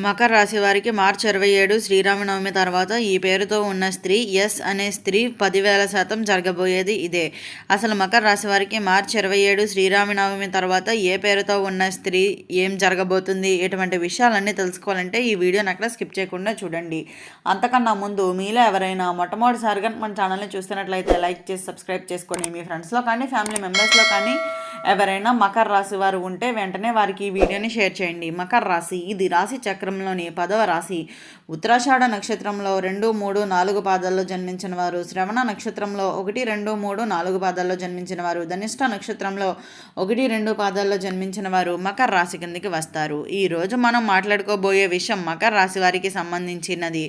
మకర రాశి వారికి మార్చి 27 శ్రీరామనవమి తర్వాత ఈ పేరుతో ఉన్న స్త్రీ ఎస్ అనే స్త్రీ 10,000% జరగబోయేది ఇదే. అసలు మకర రాశి వారికి మార్చి 27 శ్రీరామనవమి తర్వాత ఏ పేరుతో ఉన్న స్త్రీ ఏం జరగబోతుంది, ఎటువంటి విషయాలన్నీ తెలుసుకోవాలంటే ఈ వీడియోని అక్కడ స్కిప్ చేయకుండా చూడండి. అంతకన్నా ముందు మీలో ఎవరైనా మొట్టమొదటిసారిగా మన ఛానల్ని చూస్తున్నట్లయితే లైక్ చేసి సబ్స్క్రైబ్ చేసుకోండి. మీ ఫ్రెండ్స్లో కానీ ఫ్యామిలీ మెంబర్స్లో కానీ ఎవరైనా మకర రాశి వారు ఉంటే వెంటనే వారికి ఈ వీడియోని షేర్ చేయండి. మకర రాశి ఇది రాశి చక్రంలోని 10వ రాశి. ఉత్తరాషాఢ నక్షత్రంలో 2, 3, 4 పాదాల్లో జన్మించిన వారు, శ్రవణ నక్షత్రంలో 1, 2, 3, 4 పాదాల్లో జన్మించిన వారు, ధనిష్ట నక్షత్రంలో 1, 2 పాదాల్లో జన్మించిన వారు మకర రాశి కిందకి వస్తారు. ఈరోజు మనం మాట్లాడుకోబోయే విషయం మకర రాశి వారికి సంబంధించినది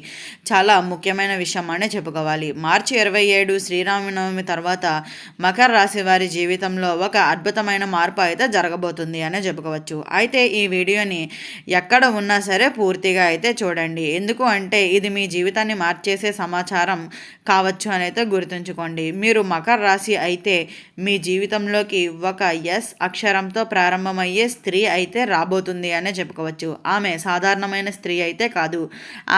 చాలా ముఖ్యమైన విషయం అనే చెప్పుకోవాలి. మార్చి 27 శ్రీరామనవమి తర్వాత మకర రాశి వారి జీవితంలో ఒక అద్భుతమైన మార్పు అయితే జరగబోతుంది అనే చెప్పుకోవచ్చు. అయితే ఈ వీడియోని ఎక్కడ ఉన్నా సరే పూర్తిగా అయితే చూడండి. ఎందుకు అంటే ఇది మీ జీవితాన్ని మార్చేసే సమాచారం కావచ్చు అని అయితే గుర్తుంచుకోండి. మీరు మకర రాశి అయితే మీ జీవితంలోకి ఒక ఎస్ అక్షరంతో ప్రారంభమయ్యే స్త్రీ అయితే రాబోతుంది అనే చెప్పుకోవచ్చు. ఆమె సాధారణమైన స్త్రీ అయితే కాదు,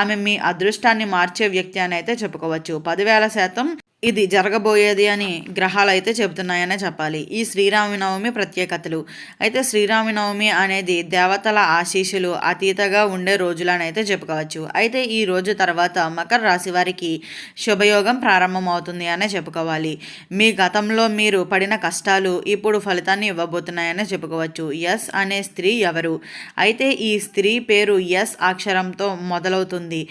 ఆమె మీ అదృష్టాన్ని మార్చే వ్యక్తి అని అయితే చెప్పుకోవచ్చు. 10,000% ఇది జరగబోయేది అని గ్రహాలు అయితే చెబుతున్నాయనే చెప్పాలి. ఈ శ్రీరామనవమి ప్రత్యేకతలు అయితే శ్రీరామనవమి అనేది దేవతల ఆశీస్సులు అతీతగా ఉండే రోజులనైతే చెప్పుకోవచ్చు. అయితే ఈ రోజు తర్వాత మకర రాశి వారికి శుభయోగం ప్రారంభమవుతుంది అనే చెప్పుకోవాలి. మీ గతంలో మీరు పడిన కష్టాలు ఇప్పుడు ఫలితాన్ని ఇవ్వబోతున్నాయనే చెప్పుకోవచ్చు. ఎస్ అనే స్త్రీ ఎవరు? అయితే ఈ స్త్రీ పేరు ఎస్ అక్షరంతో మొదలవుతుంది.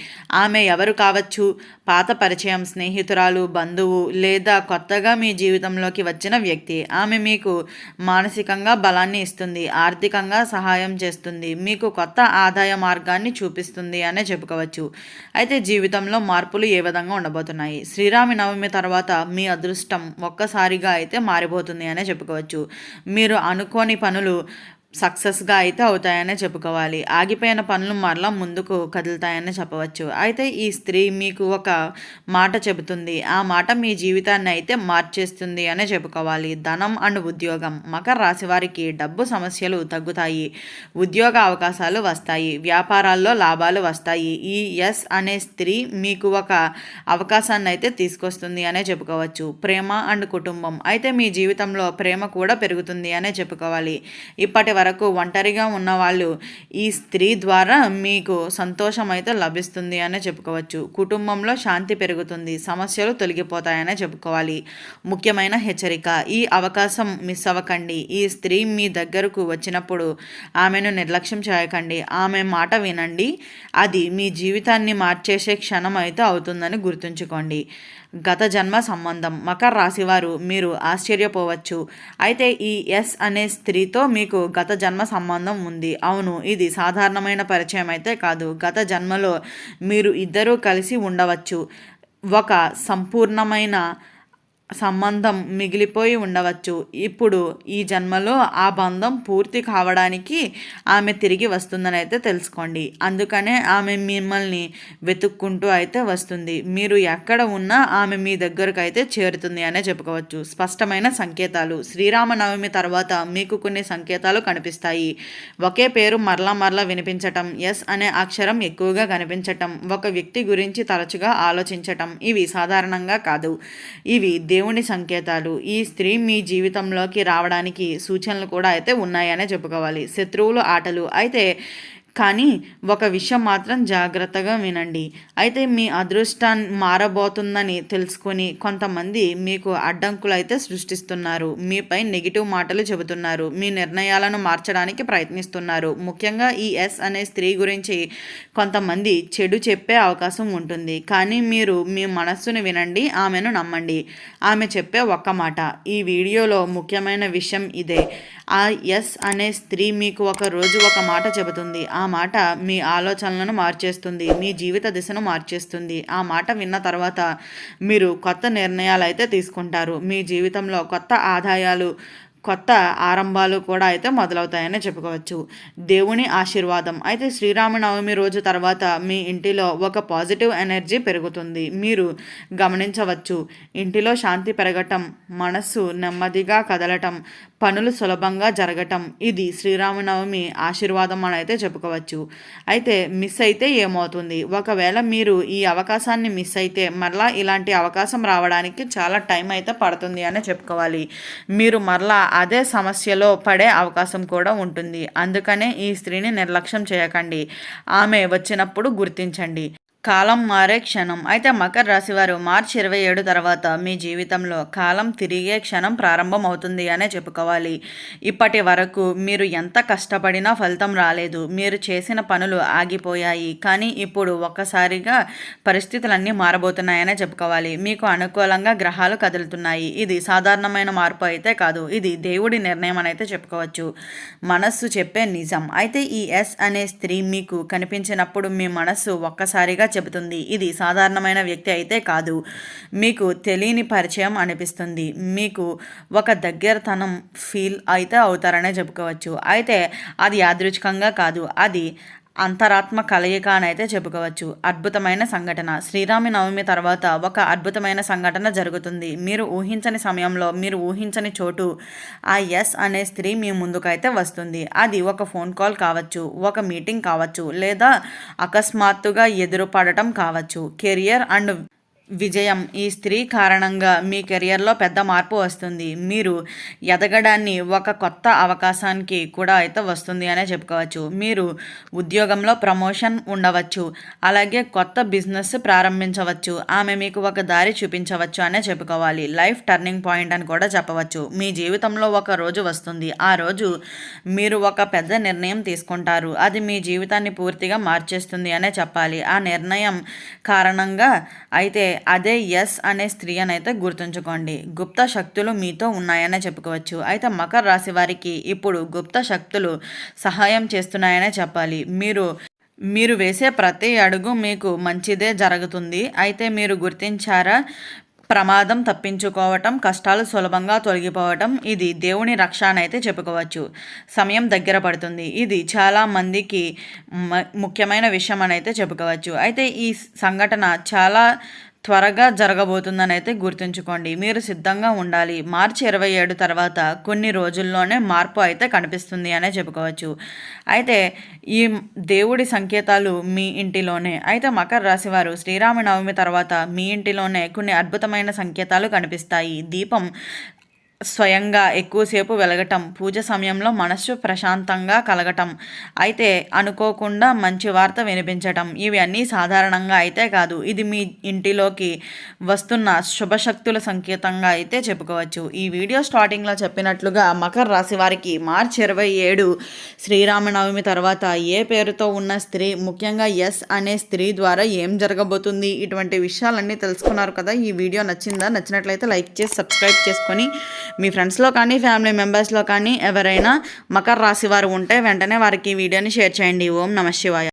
ఆమె ఎవరు కావచ్చు? పాత పరిచయం, స్నేహితురాలు, బంధువు లేదా కొత్తగా మీ జీవితంలోకి వచ్చిన వ్యక్తి. ఆమె మీకు మానసికంగా బలాన్ని ఇస్తుంది, ఆర్థికంగా సహాయం చేస్తుంది, మీకు కొత్త ఆదాయ మార్గాన్ని చూపిస్తుంది అనే చెప్పుకోవచ్చు. అయితే జీవితంలో మార్పులు ఏ విధంగా ఉండబోతున్నాయి? శ్రీరామనవమి తర్వాత మీ అదృష్టం ఒక్కసారిగా అయితే మారిపోతుంది అనే చెప్పుకోవచ్చు. మీరు అనుకోని పనులు సక్సెస్గా అయితే అవుతాయనే చెప్పుకోవాలి. ఆగిపోయిన పనులు మరలా ముందుకు కదులుతాయని చెప్పవచ్చు. అయితే ఈ స్త్రీ మీకు ఒక మాట చెబుతుంది, ఆ మాట మీ జీవితాన్ని అయితే మార్చేస్తుంది అనే చెప్పుకోవాలి. ధనం అండ్ ఉద్యోగం. మకర రాశి వారికి డబ్బు సమస్యలు తగ్గుతాయి, ఉద్యోగ అవకాశాలు వస్తాయి, వ్యాపారాల్లో లాభాలు వస్తాయి. ఈ ఎస్ అనే స్త్రీ మీకు ఒక అవకాశాన్ని అయితే తీసుకొస్తుంది అనే చెప్పుకోవచ్చు. ప్రేమ అండ్ కుటుంబం. అయితే మీ జీవితంలో ప్రేమ కూడా పెరుగుతుంది అనే చెప్పుకోవాలి. ఇప్పటి వరకు ఒంటరిగా ఉన్న వాళ్ళు ఈ స్త్రీ ద్వారా మీకు సంతోషం అయితే లభిస్తుంది అనే చెప్పుకోవచ్చు. కుటుంబంలో శాంతి పెరుగుతుంది, సమస్యలు తొలగిపోతాయనే చెప్పుకోవాలి. ముఖ్యమైన హెచ్చరిక, ఈ అవకాశం మిస్ అవ్వకండి. ఈ స్త్రీ మీ దగ్గరకు వచ్చినప్పుడు ఆమెను నిర్లక్ష్యం చేయకండి, ఆమె మాట వినండి. అది మీ జీవితాన్ని మార్చేసే క్షణం అయితే అవుతుందని గుర్తుంచుకోండి. గత జన్మ సంబంధం. మకర రాశివారు మీరు ఆశ్చర్యపోవచ్చు, అయితే ఈ ఎస్ అనే స్త్రీతో మీకు గత జన్మ సంబంధం ఉంది. అవును, ఇది సాధారణమైన పరిచయం అయితే కాదు. గత జన్మలో మీరు ఇద్దరూ కలిసి ఉండవచ్చు. ఒక సంపూర్ణమైన సంబంధం మిగిలిపోయి ఉండవచ్చు. ఇప్పుడు ఈ జన్మలో ఆ బంధం పూర్తి కావడానికి ఆమె తిరిగి వస్తుందని అయితే తెలుసుకోండి. అందుకనే ఆమె మిమ్మల్ని వెతుక్కుంటూ అయితే వస్తుంది. మీరు ఎక్కడ ఉన్నా ఆమె మీ దగ్గరకు అయితే చేరుతుంది అనే చెప్పుకోవచ్చు. స్పష్టమైన సంకేతాలు. శ్రీరామనవమి తర్వాత మీకు కొన్ని సంకేతాలు కనిపిస్తాయి. ఒకే పేరు మరలా మరలా వినిపించటం, ఎస్ అనే అక్షరం ఎక్కువగా కనిపించటం, ఒక వ్యక్తి గురించి తరచుగా ఆలోచించటం. ఇవి సాధారణంగా కాదు, ఇవి దేవుని సంకేతాలు. ఈ స్త్రీ మీ జీవితంలోకి రావడానికి సూచనలు కూడా అయితే ఉన్నాయనే చెప్పుకోవాలి. శత్రువులు ఆటలు. అయితే కానీ ఒక విషయం మాత్రం జాగ్రత్తగా వినండి. అయితే మీ అదృష్టాన్ని మారబోతుందని తెలుసుకొని కొంతమంది మీకు అడ్డంకులు అయితే సృష్టిస్తున్నారు, మీపై నెగిటివ్ మాటలు చెబుతున్నారు, మీ నిర్ణయాలను మార్చడానికి ప్రయత్నిస్తున్నారు. ముఖ్యంగా ఈ ఎస్ అనే స్త్రీ గురించి కొంతమంది చెడు చెప్పే అవకాశం ఉంటుంది. కానీ మీరు మీ మనస్సును వినండి, ఆమెను నమ్మండి. ఆమె చెప్పే ఒక్క మాట. ఈ వీడియోలో ముఖ్యమైన విషయం ఇదే. ఆ ఎస్ అనే స్త్రీ మీకు ఒక రోజు ఒక మాట చెబుతుంది. ఆ మాట మీ ఆలోచనలను మార్చేస్తుంది, మీ జీవిత దిశను మార్చేస్తుంది. ఆ మాట విన్న తర్వాత మీరు కొత్త నిర్ణయాలు అయితే తీసుకుంటారు. మీ జీవితంలో కొత్త ఆదాయాలు, కొత్త ఆరంభాలు కూడా అయితే మొదలవుతాయని చెప్పుకోవచ్చు. దేవుని ఆశీర్వాదం అయితే శ్రీరామనవమి రోజు తర్వాత మీ ఇంటిలో ఒక పాజిటివ్ ఎనర్జీ పెరుగుతుంది. మీరు గమనించవచ్చు, ఇంటిలో శాంతి పెరగటం, మనస్సు నెమ్మదిగా కదలటం, పనులు సులభంగా జరగటం ఇది శ్రీరామనవమి ఆశీర్వాదం అని అయితే చెప్పుకోవచ్చు. అయితే మిస్ అయితే ఏమవుతుంది? ఒకవేళ మీరు ఈ అవకాశాన్ని మిస్ అయితే మరలా ఇలాంటి అవకాశం రావడానికి చాలా టైం అయితే పడుతుంది అని చెప్పుకోవాలి. మీరు మరలా అదే సమస్యలో పడే అవకాశం కూడా ఉంటుంది. అందుకనే ఈ స్త్రీని నిర్లక్ష్యం చేయకండి. ఆమె వచ్చినప్పుడు గుర్తించండి. కాలం మారే క్షణం అయితే మకర రాశి వారు మార్చి 27 తర్వాత మీ జీవితంలో కాలం తిరిగే క్షణం ప్రారంభం అవుతుంది అనే చెప్పుకోవాలి. ఇప్పటి వరకు మీరు ఎంత కష్టపడినా ఫలితం రాలేదు. మీరు చేసిన పనులు ఆగిపోయాయి. కానీ ఇప్పుడు ఒక్కసారిగా పరిస్థితులన్నీ మారబోతున్నాయనే చెప్పుకోవాలి. మీకు అనుకూలంగా గ్రహాలు కదులుతున్నాయి. ఇది సాధారణమైన మార్పు అయితే కాదు. ఇది దేవుడి నిర్ణయం అని అయితే చెప్పుకోవచ్చు. మనస్సు చెప్పే నిజం అయితే ఈ ఎస్ అనే స్త్రీ మీకు కనిపించినప్పుడు మీ మనస్సు ఒక్కసారిగా చెబుతుంది, ఇది సాధారణమైన వ్యక్తి అయితే కాదు. మీకు తెలియని పరిచయం అనిపిస్తుంది. మీకు ఒక దగ్గరతనం ఫీల్ అయితే అవుతారనే చెప్పుకోవచ్చు. అయితే అది యాదృచ్ఛికంగా కాదు, అది అంతరాత్మ కలయిక అని అయితే చెప్పుకోవచ్చు. అద్భుతమైన సంఘటన శ్రీరామనవమి తర్వాత ఒక అద్భుతమైన సంఘటన జరుగుతుంది. మీరు ఊహించని సమయంలో, మీరు ఊహించని చోటు ఆ ఎస్ అనే స్త్రీ మీ ముందుకైతే వస్తుంది. అది ఒక ఫోన్ కాల్ కావచ్చు, ఒక మీటింగ్ కావచ్చు, లేదా అకస్మాత్తుగా ఎదురుపడటం కావచ్చు. కెరియర్ అండ్ విజయం ఈ స్త్రీ కారణంగా మీ కెరియర్లో పెద్ద మార్పు వస్తుంది. మీరు ఎదగడాన్ని ఒక కొత్త అవకాశానికి కూడా అయితే వస్తుంది అనే చెప్పుకోవచ్చు. మీరు ఉద్యోగంలో ప్రమోషన్ ఉండవచ్చు, అలాగే కొత్త బిజినెస్ ప్రారంభించవచ్చు. ఆమె మీకు ఒక దారి చూపించవచ్చు అనే చెప్పుకోవాలి. లైఫ్ టర్నింగ్ పాయింట్ అని కూడా చెప్పవచ్చు. మీ జీవితంలో ఒక రోజు వస్తుంది. ఆ రోజు మీరు ఒక పెద్ద నిర్ణయం తీసుకుంటారు. అది మీ జీవితాన్ని పూర్తిగా మార్చేస్తుంది అనే చెప్పాలి. ఆ నిర్ణయం కారణంగా అయితే అదే ఎస్ అనే స్త్రీ అని అయితే గుర్తుంచుకోండి. గుప్త శక్తులు మీతో ఉన్నాయనే చెప్పుకోవచ్చు. అయితే మకర రాశి వారికి ఇప్పుడు గుప్త శక్తులు సహాయం చేస్తున్నాయనే చెప్పాలి. మీరు వేసే ప్రతి అడుగు మీకు మంచిదే జరుగుతుంది. అయితే మీరు గుర్తించారా, ప్రమాదం తప్పించుకోవటం, కష్టాలు సులభంగా తొలగిపోవటం ఇది దేవుని రక్ష అని అయితే చెప్పుకోవచ్చు. సమయం దగ్గర పడుతుంది. ఇది చాలా మందికి ముఖ్యమైన విషయం అని అయితే చెప్పుకోవచ్చు. అయితే ఈ సంఘటన చాలా త్వరగా జరగబోతుందని అయితే గుర్తుంచుకోండి. మీరు సిద్ధంగా ఉండాలి. మార్చి 27 తర్వాత కొన్ని రోజుల్లోనే మార్పు అయితే కనిపిస్తుంది అనే చెప్పుకోవచ్చు. అయితే ఈ దేవుడి సంకేతాలు మీ ఇంటిలోనే. అయితే మకర రాశి వారు శ్రీరామనవమి తర్వాత మీ ఇంటిలోనే కొన్ని అద్భుతమైన సంకేతాలు కనిపిస్తాయి. దీపం స్వయంగా ఎక్కువసేపు వెలగటం, పూజ సమయంలో మనస్సు ప్రశాంతంగా కలగటం, అయితే అనుకోకుండా మంచి వార్త వినిపించటం, ఇవి అన్నీ సాధారణంగా అయితే కాదు. ఇది మీ ఇంటిలోకి వస్తున్న శుభశక్తుల సంకేతంగా అయితే చెప్పుకోవచ్చు. ఈ వీడియో స్టార్టింగ్లో చెప్పినట్లుగా మకర రాశి వారికి మార్చి 27 శ్రీరామనవమి తర్వాత ఏ పేరుతో ఉన్న స్త్రీ, ముఖ్యంగా ఎస్ అనే స్త్రీ ద్వారా ఏం జరగబోతుంది, ఇటువంటి విషయాలన్నీ తెలుసుకున్నారు కదా. ఈ వీడియో నచ్చిందా? నచ్చినట్లయితే లైక్ చేసి సబ్స్క్రైబ్ చేసుకొని మీ ఫ్రెండ్స్లో కానీ ఫ్యామిలీ మెంబర్స్లో కానీ ఎవరైనా మకర రాశి వారు ఉంటే వెంటనే వారికి ఈ వీడియోని షేర్ చేయండి. ఓం నమః శివాయ.